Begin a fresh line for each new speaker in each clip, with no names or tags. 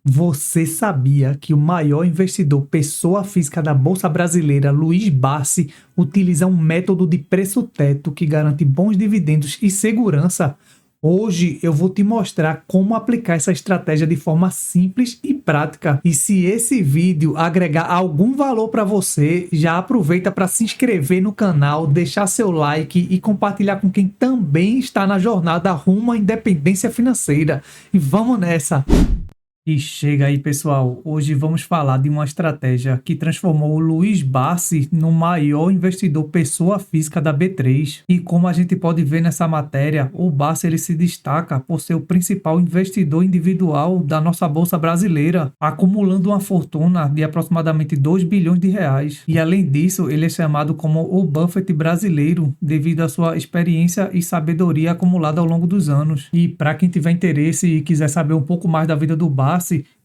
Você sabia que o maior investidor pessoa física da Bolsa Brasileira, Luiz Barsi, utiliza um método de preço-teto que garante bons dividendos e segurança? Hoje eu vou te mostrar como aplicar essa estratégia de forma simples e prática. E se esse vídeo agregar algum valor para você, já aproveita para se inscrever no canal, deixar seu like e compartilhar com quem também está na jornada rumo à independência financeira. E vamos nessa! E chega aí, pessoal. Hoje vamos falar de uma estratégia que transformou o Luiz Barsi no maior investidor pessoa física da B3. E como a gente pode ver nessa matéria, o Barsi ele se destaca por ser o principal investidor individual da nossa bolsa brasileira, acumulando uma fortuna de aproximadamente 2 bilhões de reais. E além disso, ele é chamado como o Buffett brasileiro, devido à sua experiência e sabedoria acumulada ao longo dos anos. E para quem tiver interesse e quiser saber um pouco mais da vida do Barsi,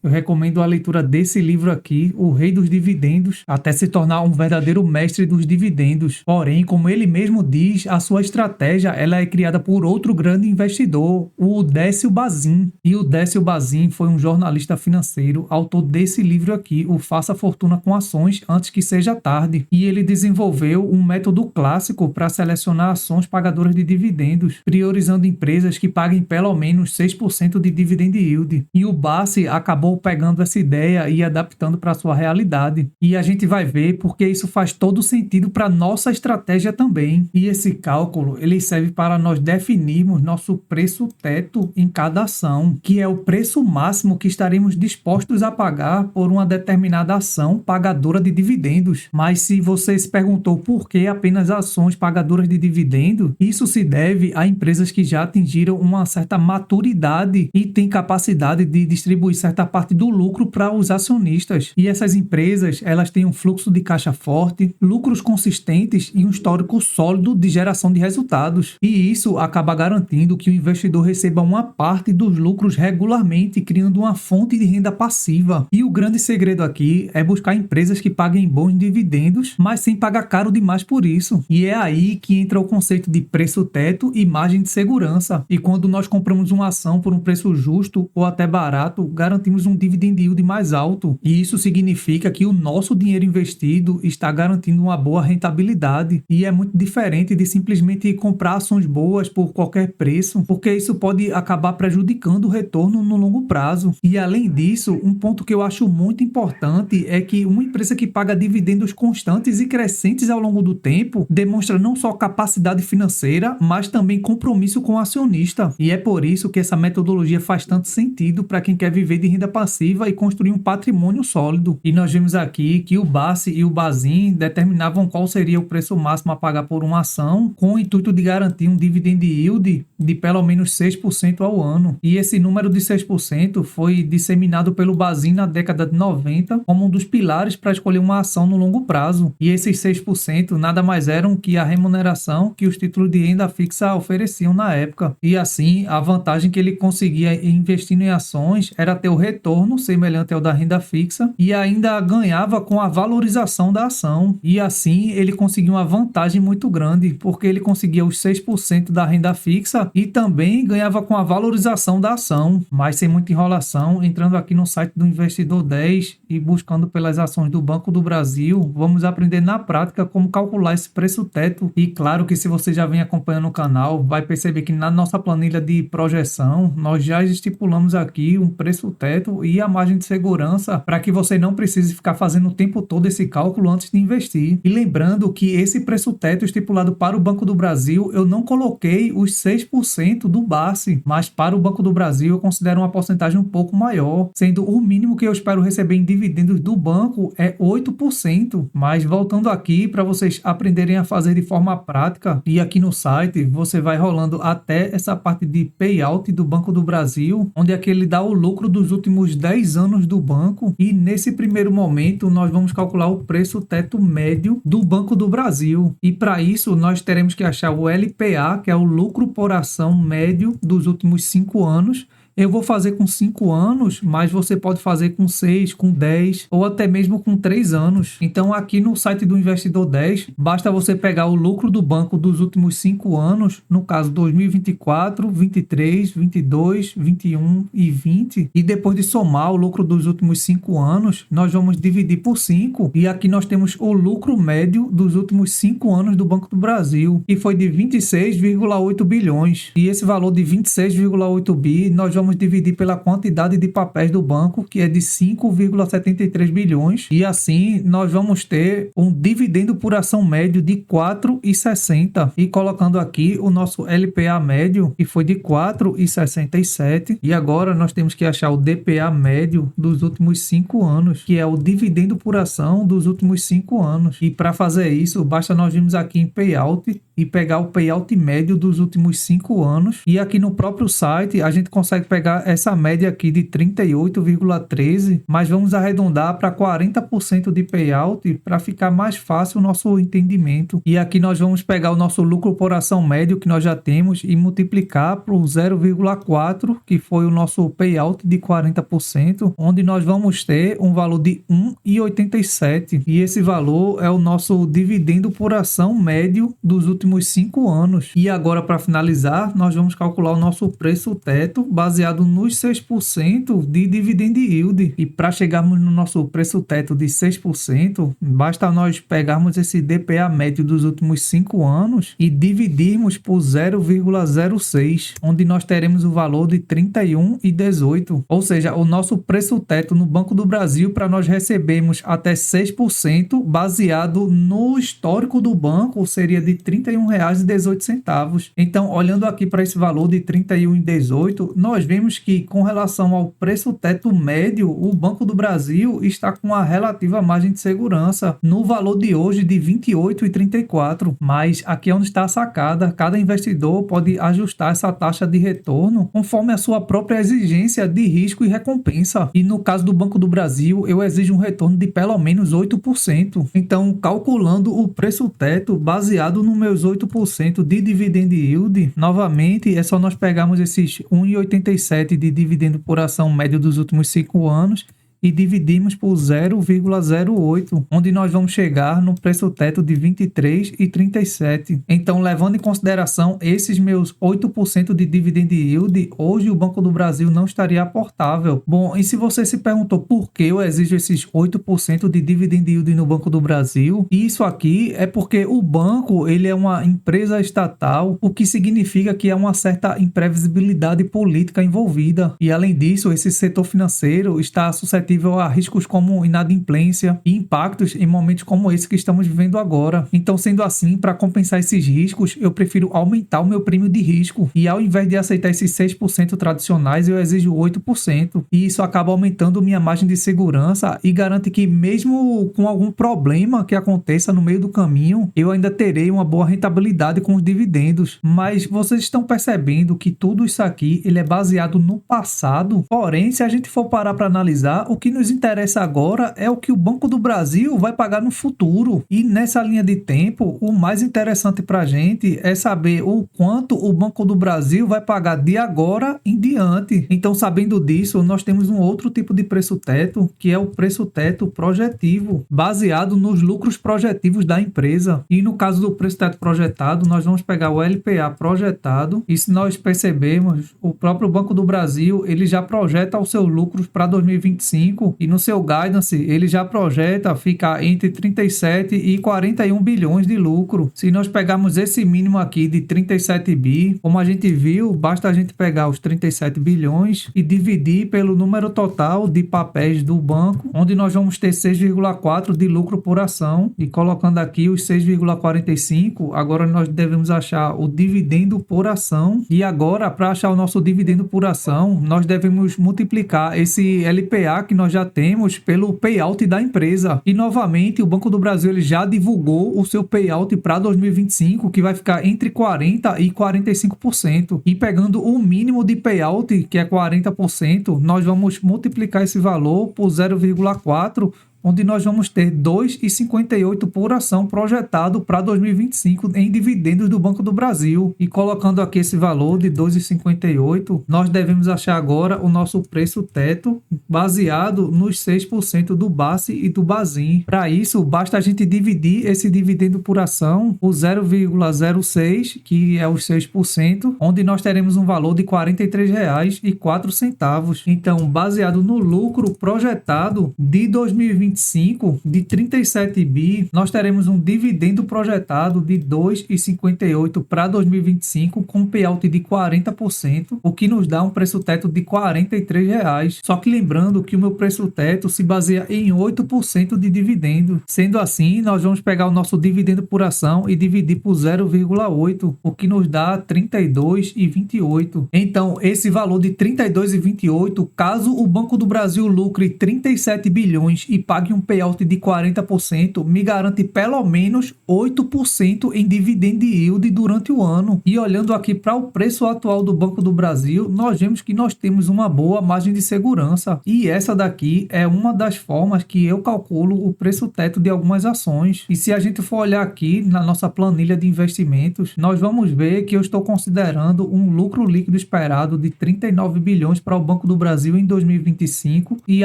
eu recomendo a leitura desse livro aqui, O Rei dos Dividendos, até se tornar um verdadeiro mestre dos dividendos. Porém, como ele mesmo diz, a sua estratégia ela é criada por outro grande investidor, o Décio Bazin. E o Décio Bazin foi um jornalista financeiro, autor desse livro aqui, o Faça Fortuna com Ações Antes que Seja Tarde. E ele desenvolveu um método clássico para selecionar ações pagadoras de dividendos, priorizando empresas que paguem pelo menos 6% de dividend yield. E o Barsi acabou pegando essa ideia e adaptando para a sua realidade. E a gente vai ver porque isso faz todo sentido para nossa estratégia também. E esse cálculo, ele serve para nós definirmos nosso preço teto em cada ação, que é o preço máximo que estaremos dispostos a pagar por uma determinada ação pagadora de dividendos. Mas se você se perguntou por que apenas ações pagadoras de dividendo, isso se deve a empresas que já atingiram uma certa maturidade e têm capacidade de distribuir certa parte do lucro para os acionistas. E essas empresas, elas têm um fluxo de caixa forte, lucros consistentes e um histórico sólido de geração de resultados. E isso acaba garantindo que o investidor receba uma parte dos lucros regularmente, criando uma fonte de renda passiva. E o grande segredo aqui é buscar empresas que paguem bons dividendos, mas sem pagar caro demais por isso. E é aí que entra o conceito de preço teto e margem de segurança. E quando nós compramos uma ação por um preço justo ou até barato, garantimos um dividend yield mais alto. E isso significa que o nosso dinheiro investido está garantindo uma boa rentabilidade. E é muito diferente de simplesmente comprar ações boas por qualquer preço, porque isso pode acabar prejudicando o retorno no longo prazo. E além disso, um ponto que eu acho muito importante é que uma empresa que paga dividendos constantes e crescentes ao longo do tempo demonstra não só capacidade financeira, mas também compromisso com o acionista. E é por isso que essa metodologia faz tanto sentido para quem quer viver de renda passiva e construir um patrimônio sólido. E nós vimos aqui que o Barsi e o Bazin determinavam qual seria o preço máximo a pagar por uma ação, com o intuito de garantir um dividend yield de pelo menos 6% ao ano. E esse número de 6% foi disseminado pelo Bazin na década de 90 como um dos pilares para escolher uma ação no longo prazo. E esses 6% nada mais eram que a remuneração que os títulos de renda fixa ofereciam na época. E assim, a vantagem que ele conseguia investindo em ações era ter o retorno semelhante ao da renda fixa e ainda ganhava com a valorização da ação. E assim ele conseguia uma vantagem muito grande, porque ele conseguia os 6% da renda fixa e também ganhava com a valorização da ação. Mas sem muita enrolação, entrando aqui no site do Investidor 10 e buscando pelas ações do Banco do Brasil, vamos aprender na prática como calcular esse preço teto. E claro que se você já vem acompanhando o canal, vai perceber que na nossa planilha de projeção, nós já estipulamos aqui um preço teto e a margem de segurança para que você não precise ficar fazendo o tempo todo esse cálculo antes de investir. E lembrando que esse preço teto estipulado para o Banco do Brasil, eu não coloquei os 6% do Barsi, mas para o Banco do Brasil eu considero uma porcentagem um pouco maior, sendo o mínimo que eu espero receber em dividendos do banco é 8%. Mas voltando aqui para vocês aprenderem a fazer de forma prática, e aqui no site você vai rolando até essa parte de payout do Banco do Brasil, onde é que ele dá o lucro dos últimos 10 anos do banco. E nesse primeiro momento nós vamos calcular o preço teto médio do Banco do Brasil. E para isso nós teremos que achar o LPA, que é o lucro por ação médio dos últimos 5 anos, Eu vou fazer com 5 anos, mas você pode fazer com 6, com 10 ou até mesmo com 3 anos. Então aqui no site do Investidor 10, basta você pegar o lucro do banco dos últimos 5 anos, no caso 2024, 23, 22, 21 e 20, e depois de somar o lucro dos últimos 5 anos, nós vamos dividir por 5 e aqui nós temos o lucro médio dos últimos 5 anos do Banco do Brasil, que foi de 26,8 bilhões. E esse valor de 26,8 bi, nós vamos dividir pela quantidade de papéis do banco, que é de 5,73 bilhões, e assim nós vamos ter um dividendo por ação médio de 4,60. E colocando aqui o nosso LPA médio, que foi de 4,67, e agora nós temos que achar o DPA médio dos últimos 5 anos, que é o dividendo por ação dos últimos 5 anos. E para fazer isso, basta nós virmos aqui em Payout e pegar o payout médio dos últimos 5 anos. E aqui no próprio site a gente consegue pegar essa média aqui de 38,13, mas vamos arredondar para 40% de payout para ficar mais fácil o nosso entendimento. E aqui nós vamos pegar o nosso lucro por ação médio que nós já temos e multiplicar por 0,4, que foi o nosso payout de 40%, onde nós vamos ter um valor de 1,87. E esse valor é o nosso dividendo por ação médio dos últimos 5 anos. E agora, para finalizar, nós vamos calcular o nosso preço teto baseado nos 6% de dividend yield. E para chegarmos no nosso preço teto de 6%, basta nós pegarmos esse DPA médio dos últimos 5 anos e dividirmos por 0,06, onde nós teremos o valor de 31,18. Ou seja, o nosso preço teto no Banco do Brasil para nós recebermos até 6% baseado no histórico do banco seria de R$ 31,18. Então, olhando aqui para esse valor de R$ 31,18, nós vemos que com relação ao preço teto médio, o Banco do Brasil está com uma relativa margem de segurança no valor de hoje de R$ 28,34. Mas aqui é onde está a sacada, cada investidor pode ajustar essa taxa de retorno conforme a sua própria exigência de risco e recompensa. E no caso do Banco do Brasil, eu exijo um retorno de pelo menos 8%. Então, calculando o preço teto baseado nos meus 8% de dividend yield, novamente é só nós pegarmos esses 1,87 de dividendo por ação médio dos últimos 5 anos e dividimos por 0,08, onde nós vamos chegar no preço teto de 23,37. Então, levando em consideração esses meus 8% de dividend yield, hoje o Banco do Brasil não estaria aportável. Bom, e se você se perguntou por que eu exijo esses 8% de dividend yield no Banco do Brasil, isso aqui é porque o banco ele é uma empresa estatal, o que significa que há uma certa imprevisibilidade política envolvida. E além disso, esse setor financeiro está suscetível a riscos como inadimplência e impactos em momentos como esse que estamos vivendo agora. Então, sendo assim, para compensar esses riscos, eu prefiro aumentar o meu prêmio de risco e ao invés de aceitar esses 6% tradicionais, eu exijo 8%. E isso acaba aumentando minha margem de segurança e garante que mesmo com algum problema que aconteça no meio do caminho, eu ainda terei uma boa rentabilidade com os dividendos. Mas vocês estão percebendo que tudo isso aqui ele é baseado no passado? Porém, se a gente for parar para analisar, o que nos interessa agora é o que o Banco do Brasil vai pagar no futuro. E nessa linha de tempo, o mais interessante para a gente é saber o quanto o Banco do Brasil vai pagar de agora em diante. Então, sabendo disso, nós temos um outro tipo de preço teto, que é o preço teto projetivo, baseado nos lucros projetivos da empresa. E no caso do preço teto projetado, nós vamos pegar o LPA projetado e se nós percebermos, o próprio Banco do Brasil ele já projeta os seus lucros para 2025 e no seu guidance ele já projeta ficar entre 37 e 41 bilhões de lucro. Se nós pegarmos esse mínimo aqui de 37 bi, como a gente viu, basta a gente pegar os 37 bilhões e dividir pelo número total de papéis do banco, onde nós vamos ter 6,4 de lucro por ação e colocando aqui os 6,45, agora nós devemos achar o dividendo por ação e agora para achar o nosso dividendo por ação, nós devemos multiplicar esse LPA que nós já temos pelo payout da empresa. E novamente, o Banco do Brasil ele já divulgou o seu payout para 2025, que vai ficar entre 40% e 45%. E pegando o mínimo de payout, que é 40%, nós vamos multiplicar esse valor por 0,4, onde nós vamos ter R$ 2,58 por ação projetado para 2025 em dividendos do Banco do Brasil. E colocando aqui esse valor de R$ 2,58, nós devemos achar agora o nosso preço teto baseado nos 6% do BACE e do BASIN. Para isso, basta a gente dividir esse dividendo por ação por 0,06, que é os 6%, onde nós teremos um valor de R$ 43,04. Então, baseado no lucro projetado de 2025 de 37 bi, nós teremos um dividendo projetado de 2,58 para 2025 com payout de 40%, o que nos dá um preço teto de R$ 43. Só que lembrando que o meu preço teto se baseia em 8% de dividendo. Sendo assim, nós vamos pegar o nosso dividendo por ação e dividir por 0,8, o que nos dá R$ 32,28. Então, esse valor de R$ 32,28, caso o Banco do Brasil lucre 37 bilhões e pague um payout de 40%, me garante pelo menos 8% em dividend yield durante o ano. E olhando aqui para o preço atual do Banco do Brasil, nós vemos que nós temos uma boa margem de segurança. E essa daqui é uma das formas que eu calculo o preço teto de algumas ações. E se a gente for olhar aqui na nossa planilha de investimentos, nós vamos ver que eu estou considerando um lucro líquido esperado de 39 bilhões para o Banco do Brasil em 2025 e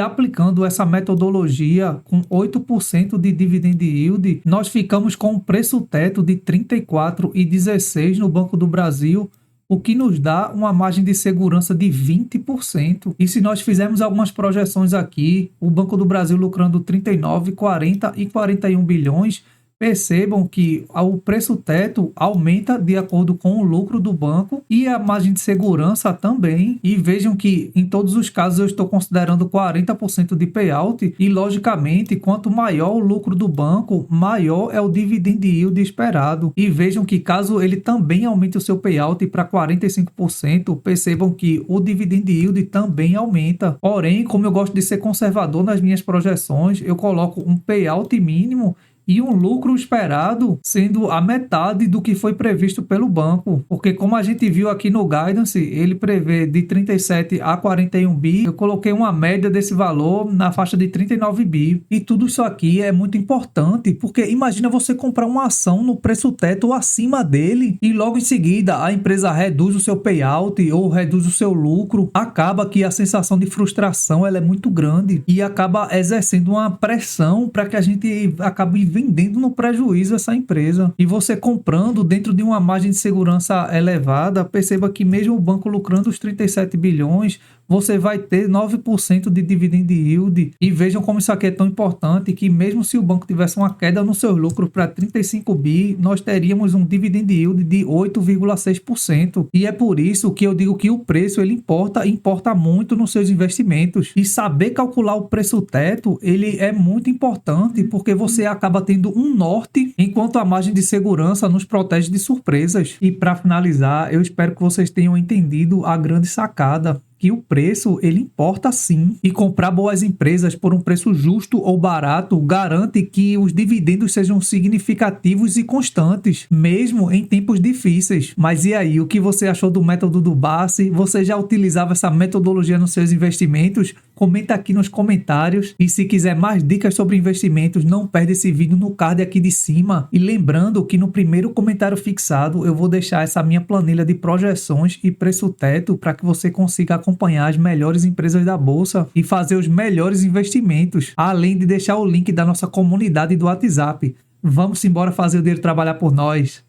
aplicando essa metodologia com 8% de dividend yield, nós ficamos com um preço teto de 34,16 no Banco do Brasil, o que nos dá uma margem de segurança de 20%. E se nós fizermos algumas projeções aqui, o Banco do Brasil lucrando 39, 40 e 41 bilhões, percebam que o preço teto aumenta de acordo com o lucro do banco e a margem de segurança também. E vejam que em todos os casos eu estou considerando 40% de payout e, logicamente, quanto maior o lucro do banco, maior é o dividend yield esperado. E vejam que caso ele também aumente o seu payout para 45%, percebam que o dividend yield também aumenta. Porém, como eu gosto de ser conservador nas minhas projeções, eu coloco um payout mínimo e um lucro esperado sendo a metade do que foi previsto pelo banco. Porque como a gente viu aqui no Guidance, ele prevê de 37 a 41 bi, eu coloquei uma média desse valor na faixa de 39 bi. E tudo isso aqui é muito importante, porque imagina você comprar uma ação no preço teto ou acima dele e logo em seguida a empresa reduz o seu payout ou reduz o seu lucro. Acaba que a sensação de frustração ela é muito grande e acaba exercendo uma pressão para que a gente acabe vendendo no prejuízo essa empresa. E você comprando dentro de uma margem de segurança elevada, perceba que mesmo o banco lucrando os 37 bilhões, você vai ter 9% de dividend yield. E vejam como isso aqui é tão importante, que mesmo se o banco tivesse uma queda no seu lucro para 35 bi, nós teríamos um dividend yield de 8,6%. E é por isso que eu digo que o preço ele importa muito nos seus investimentos. E saber calcular o preço teto, ele é muito importante, porque você acaba tendo um norte, enquanto a margem de segurança nos protege de surpresas. E para finalizar, eu espero que vocês tenham entendido a grande sacada, que o preço ele importa sim, e comprar boas empresas por um preço justo ou barato garante que os dividendos sejam significativos e constantes, mesmo em tempos difíceis. Mas e aí, o que você achou do método do BACE? Você já utilizava essa metodologia nos seus investimentos? Comenta aqui nos comentários, e se quiser mais dicas sobre investimentos, não perde esse vídeo no card aqui de cima. E lembrando que no primeiro comentário fixado eu vou deixar essa minha planilha de projeções e preço teto para que você consiga acompanhar as melhores empresas da bolsa e fazer os melhores investimentos, além de deixar o link da nossa comunidade do WhatsApp. Vamos embora fazer o dinheiro trabalhar por nós.